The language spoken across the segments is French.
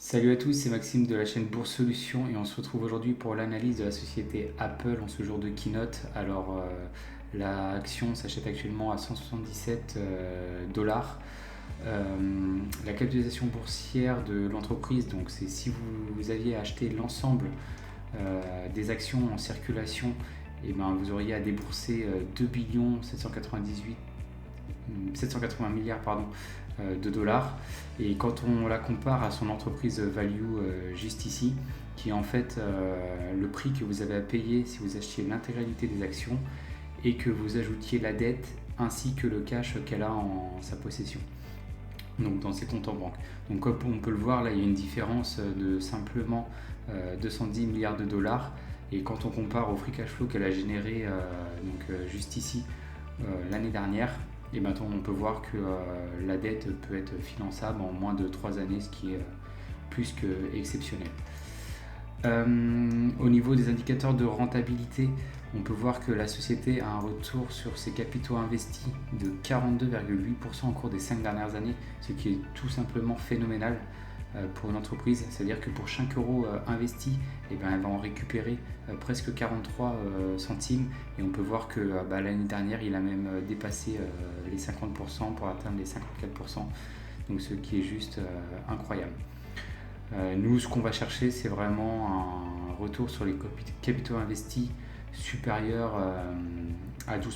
Salut à tous, c'est Maxime de la chaîne Bourse Solutions et on se retrouve aujourd'hui pour l'analyse de la société Apple en ce jour de keynote. L'action s'achète actuellement à 177 dollars. La capitalisation boursière de l'entreprise, donc c'est si vous aviez acheté l'ensemble des actions en circulation, et ben vous auriez à débourser 2 780 milliards de dollars. Et quand on la compare à son entreprise value juste ici, qui est en fait le prix que vous avez à payer si vous achetiez l'intégralité des actions et que vous ajoutiez la dette ainsi que le cash qu'elle a en sa possession, donc dans ses comptes en banque. Donc comme on peut le voir, là il y a une différence de simplement 210 milliards de dollars. Et quand on compare au free cash flow qu'elle a généré juste ici l'année dernière, et maintenant on peut voir que la dette peut être finançable en moins de 3 années, ce qui est plus que exceptionnel. Au niveau des indicateurs de rentabilité, on peut voir que la société a un retour sur ses capitaux investis de 42,8% au cours des 5 dernières années, ce qui est tout simplement phénoménal pour une entreprise. C'est-à-dire que pour chaque euro investi, elle va en récupérer presque 43 centimes. Et on peut voir que l'année dernière, il a même dépassé les 50% pour atteindre les 54%. Donc ce qui est juste incroyable. Nous, ce qu'on va chercher, c'est vraiment un retour sur les capitaux investis supérieur à 12%.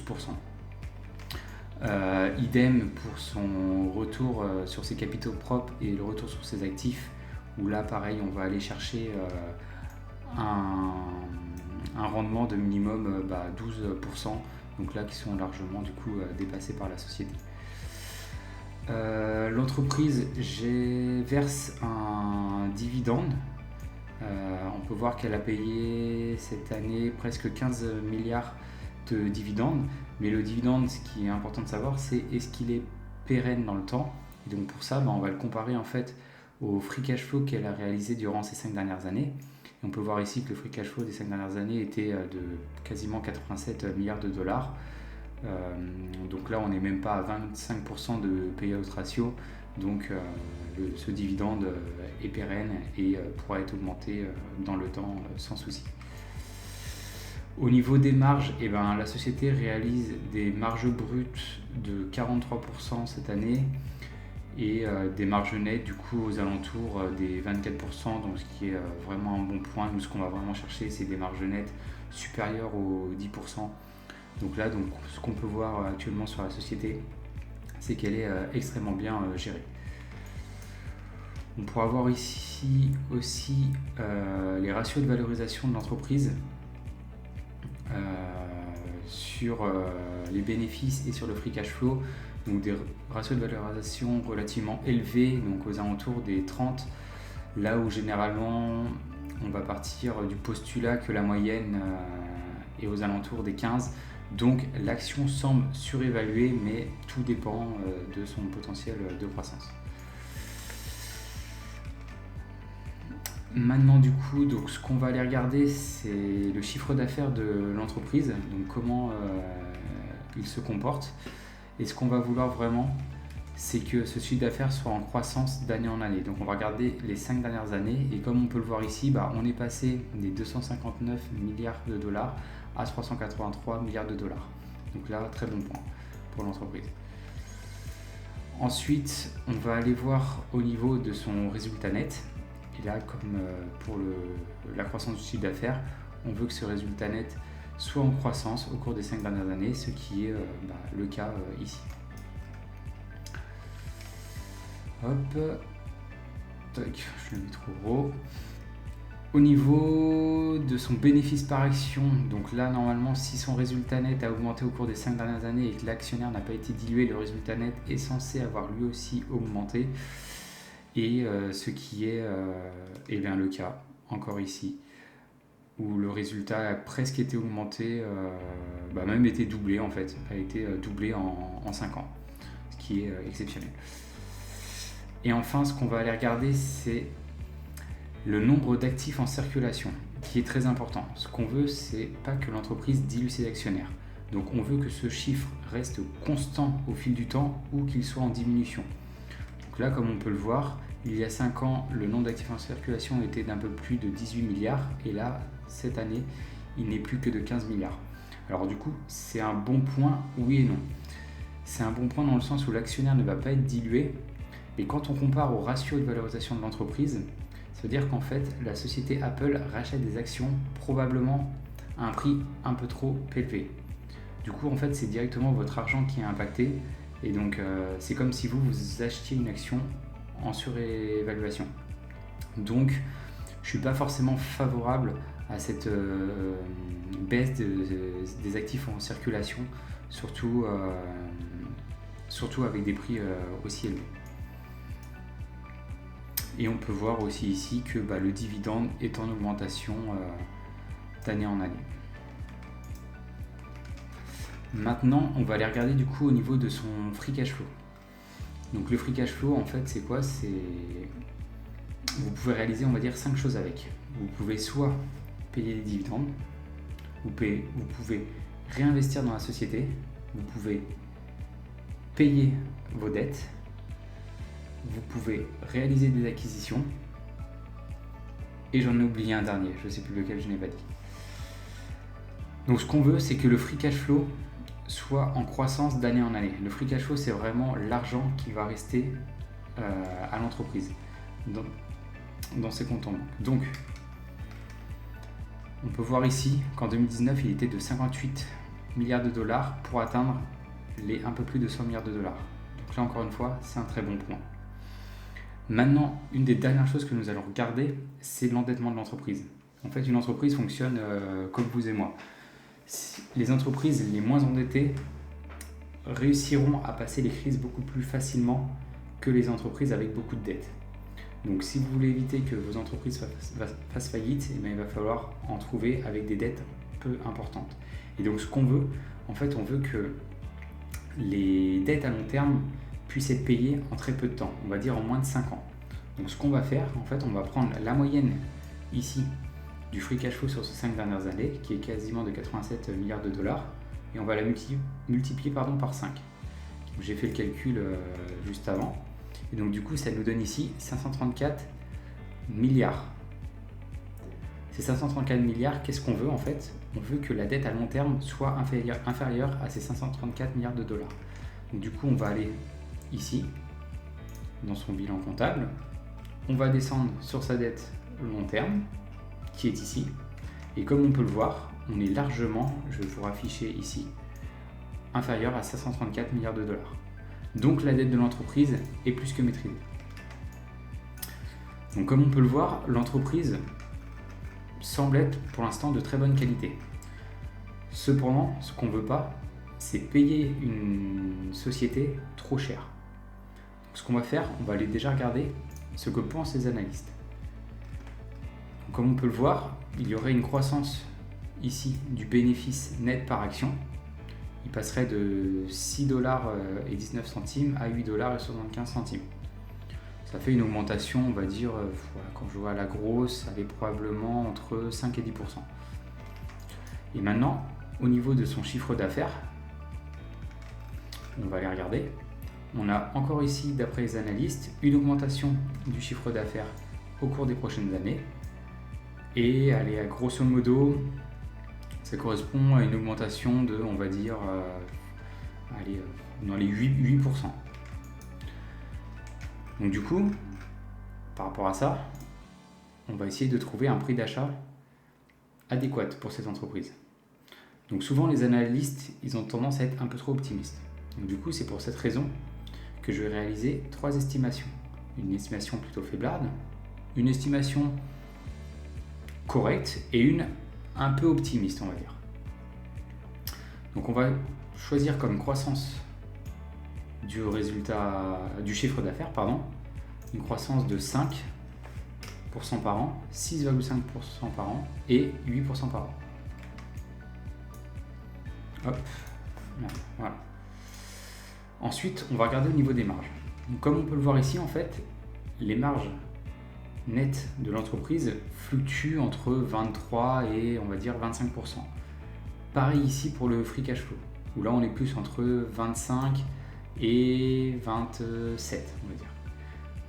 Idem pour son retour sur ses capitaux propres et le retour sur ses actifs, où là, pareil, on va aller chercher un rendement de minimum 12%, donc là qui sont largement du coup dépassés par la société. L'entreprise verse un dividende. On peut voir qu'elle a payé cette année presque 15 milliards de dividendes. Mais le dividende, ce qui est important de savoir, c'est est-ce qu'il est pérenne dans le temps. Et donc pour ça, on va le comparer en fait au free cash flow qu'elle a réalisé durant ces 5 dernières années. Et on peut voir ici que le free cash flow des 5 dernières années était de quasiment 87 milliards de dollars. Donc là, on n'est même pas à 25% de payout ratio. Donc ce dividende est pérenne et pourra être augmenté dans le temps sans souci. Au niveau des marges, la société réalise des marges brutes de 43% cette année et des marges nettes du coup aux alentours des 24%, donc ce qui est vraiment un bon point. Nous, ce qu'on va vraiment chercher, c'est des marges nettes supérieures aux 10%. Donc là, ce qu'on peut voir actuellement sur la société, c'est qu'elle est extrêmement bien gérée. On pourra voir ici aussi les ratios de valorisation de l'entreprise sur les bénéfices et sur le free cash flow. Donc des ratios de valorisation relativement élevés, donc aux alentours des 30, là où généralement on va partir du postulat que la moyenne est aux alentours des 15. Donc l'action semble surévaluée, mais tout dépend de son potentiel de croissance. Maintenant du coup, donc, ce qu'on va aller regarder, c'est le chiffre d'affaires de l'entreprise, donc comment il se comporte. Et ce qu'on va vouloir vraiment, c'est que ce chiffre d'affaires soit en croissance d'année en année. Donc on va regarder les 5 dernières années, et comme on peut le voir ici, on est passé des 259 milliards de dollars à 383 milliards de dollars. Donc là, très bon point pour l'entreprise. Ensuite, on va aller voir au niveau de son résultat net. Et là, comme pour la croissance du chiffre d'affaires, on veut que ce résultat net soit en croissance au cours des 5 dernières années, ce qui est le cas ici. Hop, tac, je le mets trop gros. Au niveau de son bénéfice par action, donc là normalement si son résultat net a augmenté au cours des 5 dernières années et que l'actionnaire n'a pas été dilué, le résultat net est censé avoir lui aussi augmenté. Et ce qui est le cas encore ici, où le résultat a presque été augmenté, même été doublé en fait, a été doublé en 5 ans, ce qui est exceptionnel. Et enfin, ce qu'on va aller regarder, c'est le nombre d'actifs en circulation, qui est très important. Ce qu'on veut, c'est pas que l'entreprise dilue ses actionnaires. Donc on veut que ce chiffre reste constant au fil du temps ou qu'il soit en diminution. Donc là, comme on peut le voir, Il y a 5 ans, le nombre d'actifs en circulation était d'un peu plus de 18 milliards et là, cette année, il n'est plus que de 15 milliards. Alors du coup, c'est un bon point, oui et non. C'est un bon point dans le sens où l'actionnaire ne va pas être dilué, mais quand on compare au ratio de valorisation de l'entreprise, ça veut dire qu'en fait, la société Apple rachète des actions probablement à un prix un peu trop élevé. Du coup, en fait, c'est directement votre argent qui est impacté, et donc c'est comme si vous achetiez une action en surévaluation. Donc, je ne suis pas forcément favorable à cette baisse des actifs en circulation, surtout avec des prix aussi élevés. Et on peut voir aussi ici que le dividende est en augmentation d'année en année. Maintenant, on va aller regarder du coup au niveau de son free cash flow. Donc le free cash flow, en fait, c'est quoi? Vous pouvez réaliser, on va dire, 5 choses avec. Vous pouvez soit payer des dividendes, vous pouvez réinvestir dans la société, vous pouvez payer vos dettes, vous pouvez réaliser des acquisitions, et j'en ai oublié un dernier, je ne sais plus lequel je n'ai pas dit. Donc ce qu'on veut, c'est que le free cash flow soit en croissance d'année en année. Le free cash flow, c'est vraiment l'argent qui va rester à l'entreprise dans ses comptes en banque. Donc, on peut voir ici qu'en 2019, il était de 58 milliards de dollars pour atteindre les un peu plus de 100 milliards de dollars. Donc là, encore une fois, c'est un très bon point. Maintenant, une des dernières choses que nous allons regarder, c'est l'endettement de l'entreprise. En fait, une entreprise fonctionne comme vous et moi. Les entreprises les moins endettées réussiront à passer les crises beaucoup plus facilement que les entreprises avec beaucoup de dettes. Donc si vous voulez éviter que vos entreprises fassent faillite, il va falloir en trouver avec des dettes peu importantes. Et donc ce qu'on veut, en fait, on veut que les dettes à long terme puissent être payées en très peu de temps, on va dire en moins de 5 ans. Donc ce qu'on va faire, en fait, on va prendre la moyenne ici du free cash flow sur ces 5 dernières années, qui est quasiment de 87 milliards de dollars, et on va la multiplier par 5. J'ai fait le calcul juste avant, et donc du coup ça nous donne ici 534 milliards. Ces 534 milliards, qu'est-ce qu'on veut en fait? On veut que la dette à long terme soit inférieure à ces 534 milliards de dollars. Donc du coup on va aller ici, dans son bilan comptable, on va descendre sur sa dette long terme, qui est ici, et comme on peut le voir, on est largement, je vais vous rafficher ici, inférieur à 534 milliards de dollars. Donc la dette de l'entreprise est plus que maîtrisée. Donc comme on peut le voir, l'entreprise semble être pour l'instant de très bonne qualité. Cependant, ce qu'on ne veut pas, c'est payer une société trop cher. Donc, ce qu'on va faire, on va aller déjà regarder ce que pensent les analystes. Comme on peut le voir, il y aurait une croissance ici du bénéfice net par action. Il passerait de 6,19$ à 8,75$. Ça fait une augmentation, on va dire, quand je vois à la grosse, elle est probablement entre 5 et 10%. Et maintenant, au niveau de son chiffre d'affaires, on va aller regarder. On a encore ici, d'après les analystes, une augmentation du chiffre d'affaires au cours des prochaines années. Et allez, grosso modo, ça correspond à une augmentation de, on va dire, dans les 8%. Donc du coup, par rapport à ça, on va essayer de trouver un prix d'achat adéquat pour cette entreprise. Donc souvent les analystes, ils ont tendance à être un peu trop optimistes. Donc du coup, c'est pour cette raison que je vais réaliser 3 estimations. Une estimation plutôt faiblarde, une estimation correcte et une un peu optimiste, on va dire. Donc on va choisir comme croissance du chiffre d'affaires, une croissance de 5% par an, 6,5% par an et 8% par an. Hop, voilà. Ensuite, on va regarder au niveau des marges. Donc, comme on peut le voir ici, en fait, les marges nettes de l'entreprise fluctuent entre 23 et on va dire 25%. Pareil ici pour le free cash flow, où là on est plus entre 25 et 27, on va dire.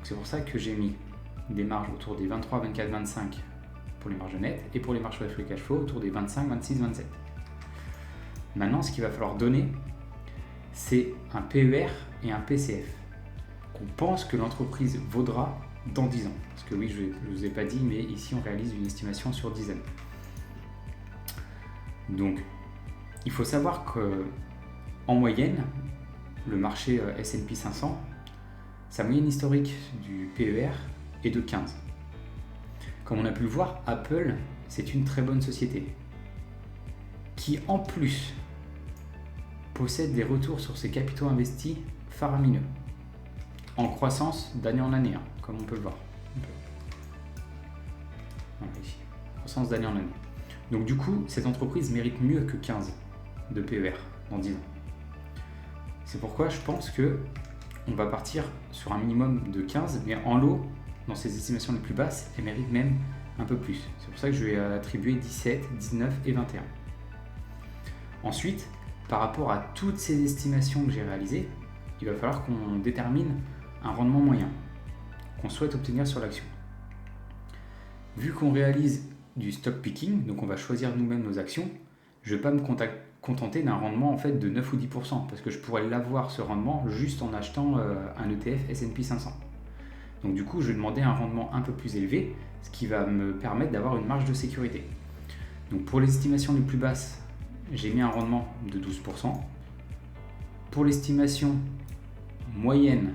C'est pour ça que j'ai mis des marges autour des 23, 24, 25 pour les marges nettes et pour les marges sur les free cash flow autour des 25, 26, 27. Maintenant, ce qu'il va falloir donner, c'est un PER et un PCF qu'on pense que l'entreprise vaudra dans 10 ans. Parce que oui, je ne vous ai pas dit, mais ici on réalise une estimation sur 10 années. Donc, il faut savoir qu'en moyenne, le marché S&P 500, sa moyenne historique du PER est de 15. Comme on a pu le voir, Apple, c'est une très bonne société qui, en plus, possède des retours sur ses capitaux investis faramineux, en croissance d'année en année, comme on peut le voir. Voilà, ici. Croissance d'année en année. Donc du coup, cette entreprise mérite mieux que 15 de PER dans 10 ans. C'est pourquoi je pense que on va partir sur un minimum de 15, mais en lot, dans ses estimations les plus basses, elle mérite même un peu plus. C'est pour ça que je vais attribuer 17, 19 et 21. Ensuite, par rapport à toutes ces estimations que j'ai réalisées, il va falloir qu'on détermine un rendement moyen qu'on souhaite obtenir sur l'action. Vu qu'on réalise du stock picking, donc on va choisir nous-mêmes nos actions, je ne vais pas me contenter d'un rendement en fait de 9 ou 10%, parce que je pourrais l'avoir ce rendement juste en achetant un ETF S&P 500. Donc du coup, je vais demander un rendement un peu plus élevé, ce qui va me permettre d'avoir une marge de sécurité. Donc pour les estimations les plus basses, j'ai mis un rendement de 12%. Pour l'estimation moyenne,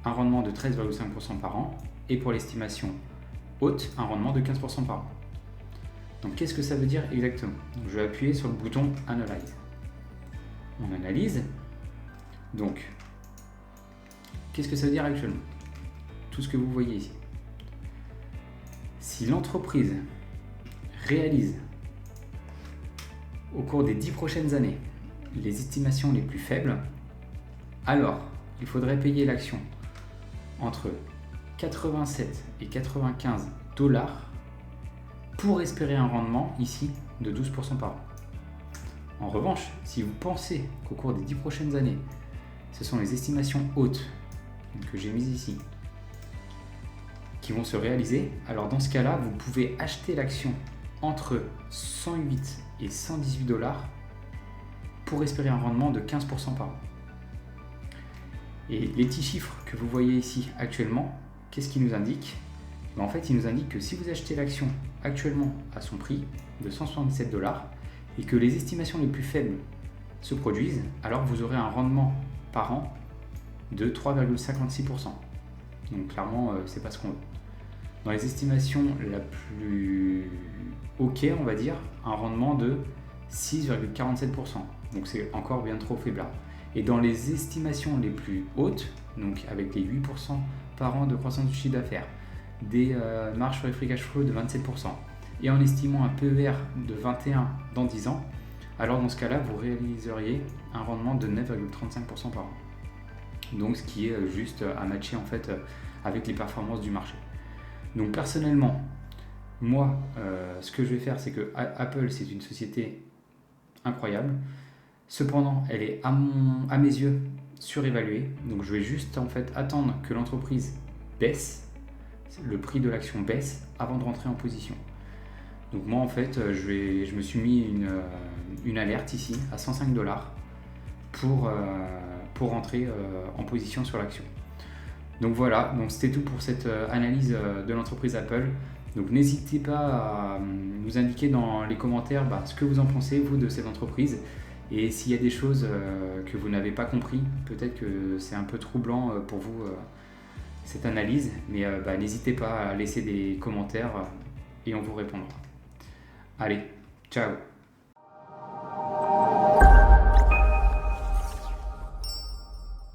un rendement de 13,5% par an. Et pour l'estimation haute, un rendement de 15% par an. Donc qu'est-ce que ça veut dire exactement? Donc, je vais appuyer sur le bouton Analyse. On analyse. Donc, qu'est-ce que ça veut dire actuellement? Tout ce que vous voyez ici. Si l'entreprise réalise au cours des 10 prochaines années les estimations les plus faibles, alors il faudrait payer l'action entre 87 et 95 dollars pour espérer un rendement ici de 12% par an. En revanche, si vous pensez qu'au cours des 10 prochaines années, ce sont les estimations hautes que j'ai mises ici qui vont se réaliser, alors dans ce cas-là, vous pouvez acheter l'action entre 108 et 118 dollars pour espérer un rendement de 15% par an. Et les petits chiffres que vous voyez ici actuellement, qu'est-ce qu'ils nous indiquent? En fait, ils nous indiquent que si vous achetez l'action actuellement à son prix de 177 dollars et que les estimations les plus faibles se produisent, alors vous aurez un rendement par an de 3,56%. Donc clairement, c'est pas ce qu'on veut. Dans les estimations la plus OK, on va dire, un rendement de 6,47%. Donc c'est encore bien trop faiblard. Et dans les estimations les plus hautes, donc avec les 8% par an de croissance du chiffre d'affaires, des marges sur les free cash flow de 27%, et en estimant un PER de 21 dans 10 ans, alors dans ce cas-là, vous réaliseriez un rendement de 9,35% par an. Donc ce qui est juste à matcher en fait avec les performances du marché. Donc personnellement, moi, ce que je vais faire, c'est que Apple, c'est une société incroyable. Cependant, elle est à mes yeux surévaluée. Donc je vais juste en fait attendre que l'entreprise baisse, le prix de l'action baisse avant de rentrer en position. Donc moi en fait, je me suis mis une alerte ici à 105 dollars pour rentrer en position sur l'action. Donc voilà, donc c'était tout pour cette analyse de l'entreprise Apple. Donc n'hésitez pas à nous indiquer dans les commentaires ce que vous en pensez, vous, de cette entreprise. Et s'il y a des choses que vous n'avez pas compris, peut-être que c'est un peu troublant pour vous cette analyse, mais n'hésitez pas à laisser des commentaires et on vous répondra. Allez, ciao!